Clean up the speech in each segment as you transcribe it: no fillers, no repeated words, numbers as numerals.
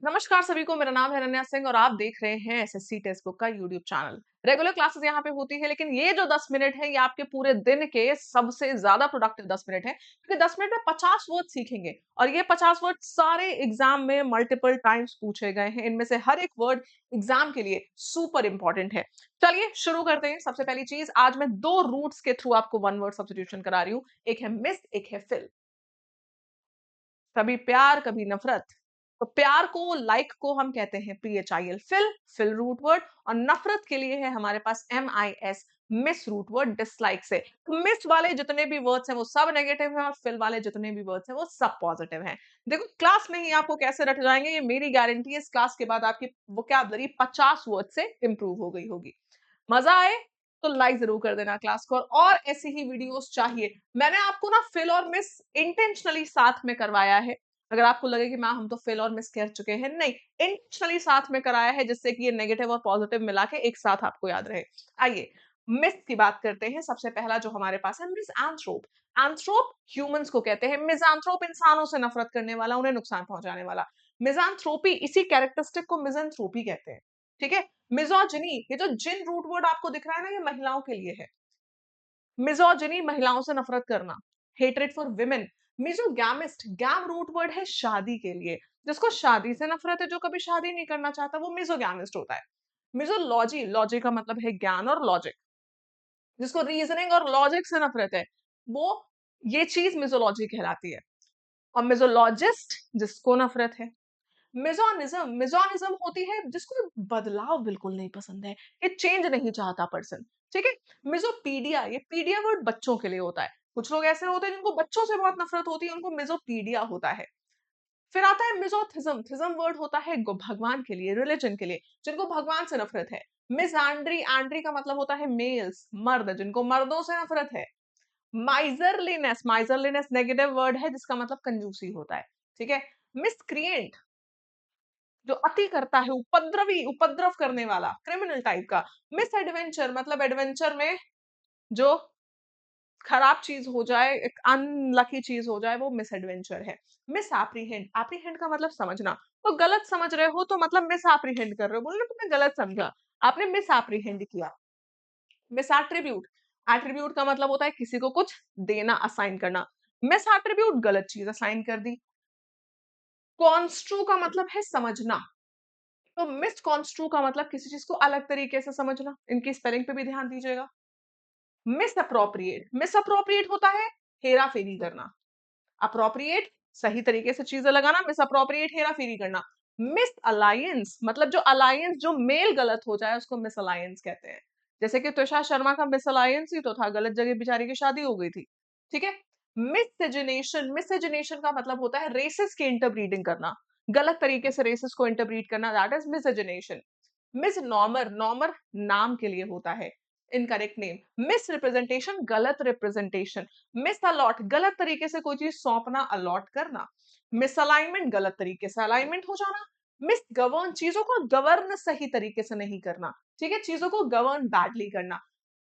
नमस्कार सभी को, मेरा नाम है अनन्या सिंह और आप देख रहे हैं एसएससी टेक्स्ट बुक का यूट्यूब चैनल। रेगुलर क्लासेस यहाँ पे होती है, लेकिन ये जो 10 मिनट है ये आपके पूरे दिन के सबसे ज्यादा प्रोडक्टिव 10 मिनट है, क्योंकि 10 मिनट में 50 वर्ड सीखेंगे और ये 50 वर्ड सारे एग्जाम में मल्टीपल टाइम्स पूछे गए हैं। इनमें से हर एक वर्ड एग्जाम के लिए सुपर इंपॉर्टेंट है। चलिए शुरू करते हैं। सबसे पहली चीज, आज मैं दो रूट्स के थ्रू आपको वन वर्ड सब्स्टिट्यूशन करा रही हूँ। एक है मिस, एक है फिल। कभी प्यार कभी नफरत। तो प्यार को, लाइक को हम कहते हैं PHIL, फिल रूट वर्ड। और नफरत के लिए है हमारे पास MIS, miss root word, dislike से। तो मिस वाले जितने भी वर्ड्स हैं वो सब नेगेटिव हैं और फिल वाले जितने भी वर्ड्स हैं वो सब पॉजिटिव हैं। देखो क्लास में ही आपको कैसे रट जाएंगे, ये मेरी गारंटी है। इस क्लास के बाद आपकी वोकैबुलरी 50 वर्ड से इंप्रूव हो गई होगी। मजा आए तो लाइक जरूर कर देना क्लास को। और ऐसी ही वीडियोस चाहिए। मैंने आपको ना फिल और मिस इंटेंशनली साथ में करवाया है। अगर आपको लगे कि मैम हम तो फिल और मिस कर चुके हैं, नहीं, इंटेंशनली साथ में कराया है जिससे कि ये नेगेटिव और पॉजिटिव मिला के एक साथ आपको याद रहे। आइए मिस की बात करते हैं। सबसे पहला जो हमारे पास है मिस एंथ्रोप। एंथ्रोप ह्यूमंस को कहते हैं, मिज़ान्थ्रोप इंसानों से नफरत करने वाला, उन्हें नुकसान पहुंचाने वाला। मिज़ान्थ्रोपी, इसी कैरेक्टरिस्टिक को मिज़ान्थ्रोपी कहते हैं। ठीक है। मिजोजिनी, ये जो जिन रूट वर्ड आपको दिख रहा है ना, ये महिलाओं के लिए है। मिजोजिनी, महिलाओं से नफरत करना। Hatred for women. Misogamist, gam root word है शादी के लिए। जिसको शादी से नफरत है, जो कभी शादी नहीं करना चाहता, वो मिजोगैमिस्ट होता है। मिजोलॉजी, लॉजिक का मतलब है ज्ञान और लॉजिक। जिसको रीजनिंग और लॉजिक से नफरत है, वो ये चीज मिजोलॉजी कहलाती है। और मिजोलॉजिस्ट, जिसको नफरत है। मिजोनिज्म, मिजोनिज्म होती है जिसको बदलाव बिल्कुल नहीं पसंद है, ये चेंज नहीं चाहता पर्सन। ठीक है। मिजोपीडिया, ये पीडिया वर्ड बच्चों के लिए होता है। कुछ लोग ऐसे होते हैं जिनको बच्चों से बहुत नफरत होती है, उनको मिजोपीडिया होता है। फिर आता है मिजोथिज्म। थिज्म वर्ड होता है भगवान के लिए, रिलीजन के लिए, जिनको भगवान से नफरत है। मिसएंड्री, एंड्री का मतलब होता है मेल्स, मर्द, जिनको मर्दों से नफरत है। माइजरलीनेस, माइजरलीनेस नेगेटिव वर्ड है जिसका मतलब कंजूसी होता है। ठीक है। मिसक्रिएंट, जो अति करता है, उपद्रवी, उपद्रव करने वाला, क्रिमिनल टाइप का। मिस एडवेंचर मतलब एडवेंचर में जो खराब चीज हो जाए, एक अनलकी चीज हो जाए, वो मिस एडवेंचर है। मिस एप्रीहेंड, एप्रीहेंड का मतलब समझना। तो गलत समझ रहे हो तो मतलब मिस एप्रीहेंड कर रहे हो, बोलना तुमने गलत समझा, आपने मिस एप्रीहेंड किया। मिस एट्रीब्यूट, एट्रीब्यूट का मतलब होता है किसी को कुछ देना, असाइन करना। मिस एट्रीब्यूट, गलत चीज असाइन कर दी। कॉन्स्ट्रू का मतलब है समझना। तो मिसकॉन्स्ट्रू का मतलब किसी चीज को अलग तरीके से समझना। इनकी स्पेलिंग पे भी ध्यान दीजिएगा। मिस अप्रोप्रिएट, मिस अप्रोप्रिएट होता है हेरा फेरी करना। अप्रोप्रिएट, सही तरीके से चीजें लगाना, मिस अप्रोप्रिएट हेरा फेरी करना। मिस अलायंस मतलब जो अलायंस, जो मेल गलत हो जाए उसको मिस अलायंस कहते हैं। जैसे कि तुषार शर्मा का मिस अलायंस ही तो था, गलत जगह बेचारी की शादी हो गई थी। ठीक है। मिसजेनेशन, मिसजेनेशन का मतलब होता है रेसेस की इंटरब्रीडिंग करना, गलत तरीके से रेसेस को इंटरब्रीड करना, दैट इज मिसजेनेशन। मिस नॉमर, नॉमर नाम के लिए होता है, इनकरेक्ट नेम। मिस रिप्रेजेंटेशन, गलत रिप्रेजेंटेशन। मिस अलॉट, गलत तरीके से कोई चीज सौंपना, अलॉट करना। मिस अलाइनमेंट, गलत तरीके से अलाइनमेंट हो जाना। मिस गवर्न, चीजों को गवर्न सही तरीके से नहीं करना। ठीक है, चीजों को गवर्न बैडली करना।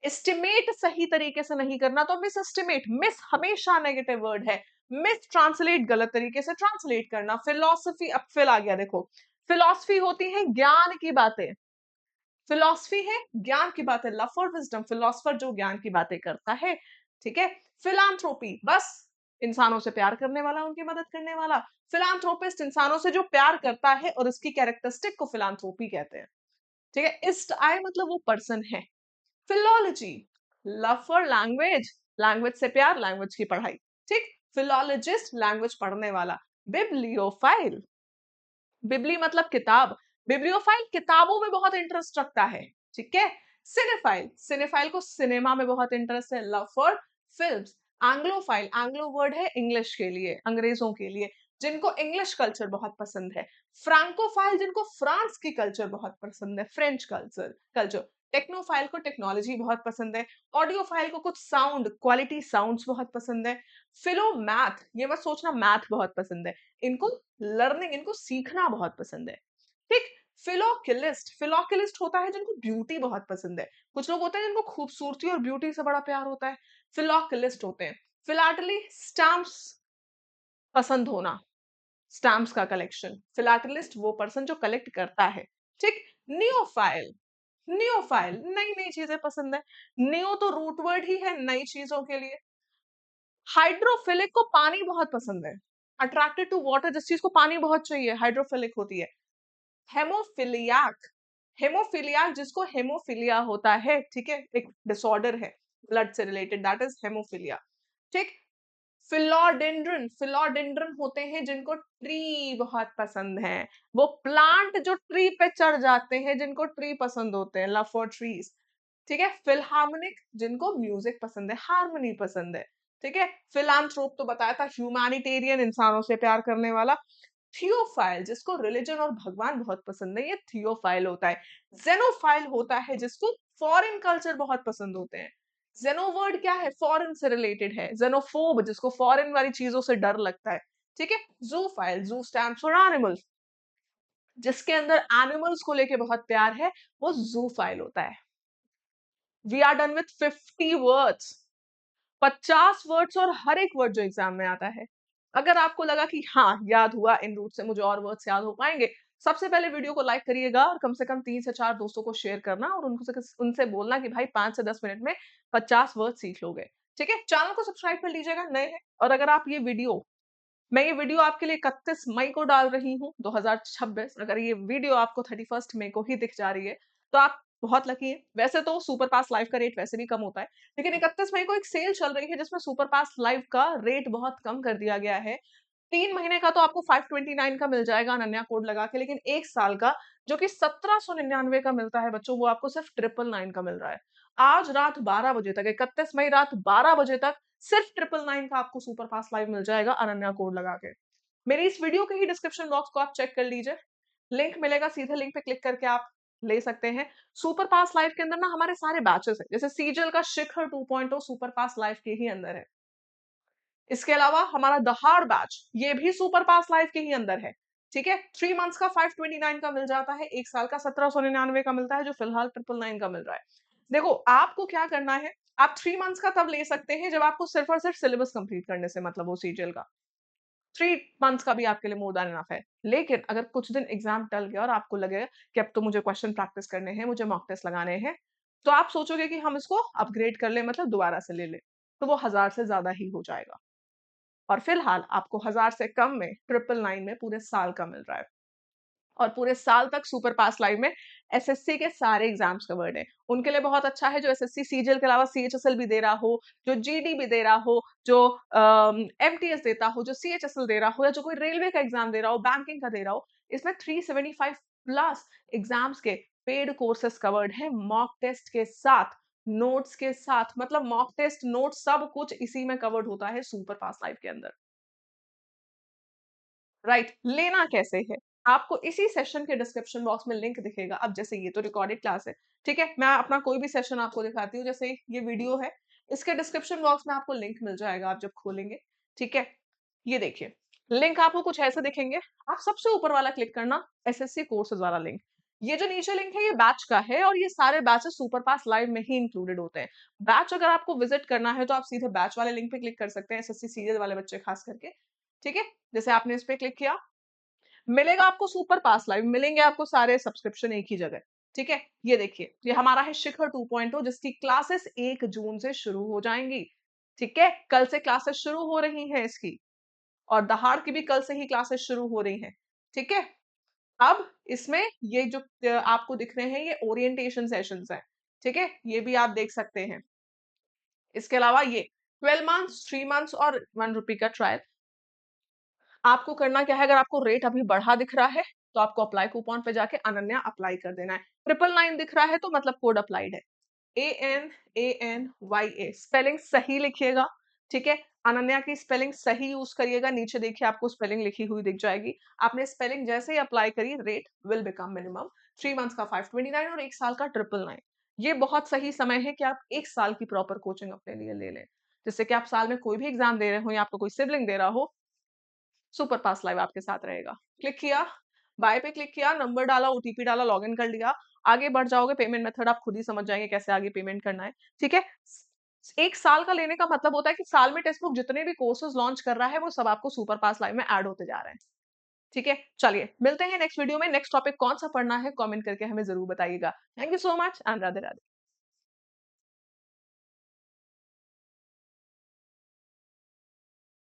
एस्टिमेट, सही तरीके से नहीं करना, तो मिस एस्टिमेट। मिस हमेशा नेगेटिव वर्ड है। मिस ट्रांसलेट, गलत तरीके से ट्रांसलेट करना। फिलोसफी, अब फिल आ गया देखो। फिलोसफी होती है ज्ञान की बातें। फिलॉसफी है ज्ञान की बातें, लव फॉर विजडम, फिलोसफर जो ज्ञान की बातें करता है। ठीक है। फिलांथ्रोपी, बस इंसानों से प्यार करने वाला, उनकी मदद करने वाला। फिलांथ्रोपिस्ट, इंसानों से जो प्यार करता है और उसकी कैरेक्टरिस्टिक को फिलांथ्रोपी कहते हैं। ठीक है। इस्ट आई मतलब वो पर्सन है। Philology, love for language, language से प्यार, लैंग्वेज की पढ़ाई। ठीक। फिलोलॉजिस्ट, लैंग्वेज पढ़ने वाला। बिब्लियोफाइल, बिबली मतलब किताब, बिब्लियोफाइल किताबों में बहुत इंटरेस्ट रखता है। ठीक है। सिनेफाइल, सिनेफाइल को सिनेमा में बहुत इंटरेस्ट है, love for films. Anglophile, Anglo word है इंग्लिश के लिए, अंग्रेजों के लिए, जिनको इंग्लिश कल्चर बहुत पसंद है। फ्रैंकोफाइल, जिनको फ्रांस की कल्चर बहुत पसंद है, फ्रेंच कल्चर कल्चर। टेक्नोफाइल को टेक्नोलॉजी बहुत पसंद है। ऑडियोफाइल को कुछ साउंड, क्वालिटी साउंड्स बहुत पसंद है। फिलो मैथ, ये मत सोचना मैथ बहुत पसंद है, इनको लर्निंग, इनको सीखना बहुत पसंद है। ठीक। फिलोकिलिस्ट, फिलोकिलिस्ट होता है जिनको ब्यूटी बहुत पसंद है। कुछ लोग होते हैं जिनको खूबसूरती और ब्यूटी से बड़ा प्यार होता है, फिलोकिलिस्ट होते हैं। फिलाटली, स्टैम्प्स पसंद होना, स्टैम्प्स का कलेक्शन। फिलाटेलिस्ट वो पर्सन जो कलेक्ट करता है, ठीक। नियोफाइल, नियोफाइल नई नई चीजें पसंद है। नियो तो रूट वर्ड ही है नई चीजों के लिए। हाइड्रोफिलिक को पानी बहुत पसंद है, अट्रैक्टेड टू वाटर, जिस चीज को पानी बहुत चाहिए हाइड्रोफिलिक होती है। हेमोफिलियाक, हेमोफिलियाक जिसको हेमोफिलिया होता है, ठीक है, एक डिसऑर्डर है ब्लड से रिलेटेड, दैट इज हेमोफिलिया, ठीक। फिलोडेंड्रन, फिलोडेंड्रन होते हैं जिनको ट्री बहुत पसंद है, वो प्लांट जो ट्री पे चढ़ जाते हैं, जिनको ट्री पसंद होते हैं, लव फॉर ट्रीज, ठीक है। फिलहार्मोनिक जिनको म्यूजिक पसंद है, हार्मनी पसंद है, ठीक है। फिलांथ्रोप तो बताया था, ह्यूमैनिटेरियन, इंसानों से प्यार करने वाला। थियोफाइल जिसको रिलीजन और भगवान बहुत पसंद है, ये थियोफाइल होता है। जेनोफाइल होता है जिसको फॉरेन कल्चर बहुत पसंद होते हैं। जेनो वर्ड क्या है, फॉरेन से रिलेटेड है। जेनोफोब जिसको फॉरेन वाली चीजों से डर लगता है, ठीक है। जूफाइल, जू स्टैंड फॉर एनिमल्स, जिसके अंदर एनिमल्स को लेके बहुत प्यार है, वो जूफाइल होता है। We are done with 50 words, 50 words, और हर एक वर्ड जो एग्जाम में आता है। अगर आपको लगा कि हाँ याद हुआ इन रूट से, मुझे और वर्ड्स याद हो पाएंगे, सबसे पहले वीडियो को लाइक करिएगा और कम से कम 3 से 4 दोस्तों को शेयर करना, और उनको उनसे बोलना कि भाई 5 से 10 मिनट में 50 वर्ड सीख लोगे, ठीक है। चैनल को सब्सक्राइब कर लीजिएगा नए हैं। और अगर आप ये वीडियो, मैं ये वीडियो आपके लिए 31 मई को डाल रही हूँ 2026, अगर ये वीडियो आपको 31 मई को ही दिख जा रही है तो आप बहुत लकी हैं। वैसे तो सुपर पास लाइव का रेट वैसे भी कम होता है, लेकिन 31 मई को एक सेल चल रही है जिसमें सुपर पास लाइव का रेट बहुत कम कर दिया गया है। 3 महीने का तो आपको 529 का मिल जाएगा अनन्या कोड लगा के, लेकिन 1 साल का जो कि 1799 का मिलता है बच्चों, वो आपको सिर्फ 999 का मिल रहा है। आज रात 12 बजे तक, 31 मई रात 12 बजे तक, सिर्फ 999 का आपको सुपर फास्ट लाइव मिल जाएगा अनन्या कोड लगा के। मेरी इस वीडियो के ही डिस्क्रिप्शन बॉक्स को आप चेक कर लीजिए, लिंक मिलेगा, सीधे लिंक पे क्लिक करके आप ले सकते हैं। सुपर पास लाइव के अंदर ना हमारे सारे बैचेस हैं, जैसे सीजल का शिखर 2.0 सुपर पास लाइव के ही अंदर है। इसके अलावा हमारा दहाड़ बैच, ये भी सुपर पास लाइव के ही अंदर है, ठीक है। 3 मंथ्स का 529 का मिल जाता है, 1 साल का 1799 का मिलता है, जो फिलहाल 999 का मिल रहा है। देखो आपको क्या करना है, आप 3 मंथ्स का तब ले सकते हैं जब आपको सिर्फ और सिर्फ सिलेबस कंप्लीट करने से मतलब हो सीजीएल का। 3 मंथ्स का भी आपके लिए मोर देन इनफ है। लेकिन अगर कुछ दिन एग्जाम टल गया और आपको लगेगा कि अब तो मुझे क्वेश्चन प्रैक्टिस करने हैं, मुझे मॉक टेस्ट लगाने हैं, तो आप सोचोगे कि हम इसको अपग्रेड कर ले, मतलब दोबारा से ले ले, तो वो 1000 से ज्यादा ही हो जाएगा। और फिलहाल आपको 1000 से कम में 999 में पूरे साल का मिल रहा है। और पूरे साल तक सुपर पास लाइव में एसएससी के सारे एग्जाम्स कवर्ड हैं। उनके लिए बहुत अच्छा है जो एसएससी सीजीएल के अलावा सीएचएसएल भी दे रहा हो, जो जीडी भी दे रहा हो, जो एमटीएस देता हो, जो सीएचएसएल दे रहा हो, या जो कोई रेलवे का एग्जाम दे रहा हो, बैंकिंग का दे रहा हो। इसमें 375 प्लस एग्जाम्स के पेड कोर्सेस कवर्ड है, मॉक टेस्ट के साथ, नोट्स के साथ, मतलब मॉक टेस्ट नोट सब कुछ इसी में कवर्ड होता है सुपर फास्ट लाइव के अंदर। राइट, लेना कैसे है, आपको इसी सेशन के डिस्क्रिप्शन बॉक्स में लिंक दिखेगा। अब जैसे ये तो रिकॉर्डेड क्लास है, ठीक है, मैं अपना कोई भी सेशन आपको दिखाती हूँ, जैसे ये वीडियो है, इसके डिस्क्रिप्शन बॉक्स में आपको लिंक मिल जाएगा आप जब खोलेंगे, ठीक है। ये देखिए, लिंक आपको कुछ ऐसे दिखेंगे, आप सबसे ऊपर वाला क्लिक करना, एसएससी कोर्सेज वाला लिंक। ये जो नीचे लिंक है ये बैच का है, और ये सारे बैचेस सुपर पास लाइव में ही इंक्लूडेड होते हैं। बैच अगर आपको विजिट करना है तो आप सीधे बैच वाले लिंक पे क्लिक कर सकते हैं, एसएससी सीरियल वाले बच्चे खास करके, ठीक है। जैसे आपने इस पे क्लिक किया, मिलेगा आपको सुपर पास लाइव, मिलेंगे आपको सारे सब्सक्रिप्शन एक ही जगह, ठीक है। ये देखिए, ये हमारा है शिखर 2.0 जिसकी क्लासेस 1 जून से शुरू हो जाएंगी, ठीक है। कल से क्लासेस शुरू हो रही हैं इसकी, और दहाड़ की भी कल से ही क्लासेस शुरू हो रही हैं, ठीक है। अब इसमें ये जो आपको दिख रहे हैं ये ओरिएंटेशन सेशंस हैं, ठीक है, ये भी आप देख सकते हैं। इसके अलावा ये 12 मंथ्स, 3 मंथ्स और 1 रुपी का ट्रायल। आपको करना क्या है, अगर आपको रेट अभी बढ़ा दिख रहा है तो आपको अप्लाई कूपन पे जाके अनन्या अप्लाई कर देना है। 999 दिख रहा है तो मतलब कोड अप्लाइड है। ANANYA स्पेलिंग सही लिखिएगा, ठीक है। अनन्या की स्पेलिंग सही यूज करिएगा, नीचे देखिए आपको स्पेलिंग लिखी हुई दिख जाएगी। आपने स्पेलिंग जैसे ही अप्लाई करी, rate will become minimum. 3 months का 529 और 1 साल का 999। ये बहुत सही समय है कि आप 1 साल की प्रॉपर कोचिंग अपने लिए ले लें, जिससे कि आप साल में कोई भी एग्जाम दे रहे हो या आपको कोई सिबलिंग दे रहा हो, सुपर पास लाइव आपके साथ रहेगा। क्लिक किया, बाय पे क्लिक किया, नंबर डाला, ओटीपी डाला, लॉगिन कर लिया, आगे बढ़ जाओगे। पेमेंट मेथड आप खुद ही समझ जाएंगे कैसे आगे पेमेंट करना है, ठीक है। 1 साल का लेने का मतलब होता है कि साल में टेक्स्ट बुक जितने भी कोर्सेज लॉन्च कर रहा है वो सब आपको सुपर पास लाइव में ऐड होते जा रहे हैं। ठीक है? चलिए, मिलते हैं नेक्स्ट वीडियो में, नेक्स्ट टॉपिक कौन-सा पढ़ना है कमेंट करके हमें ज़रूर बताइएगा। Thank you so much and Radhe Radhe.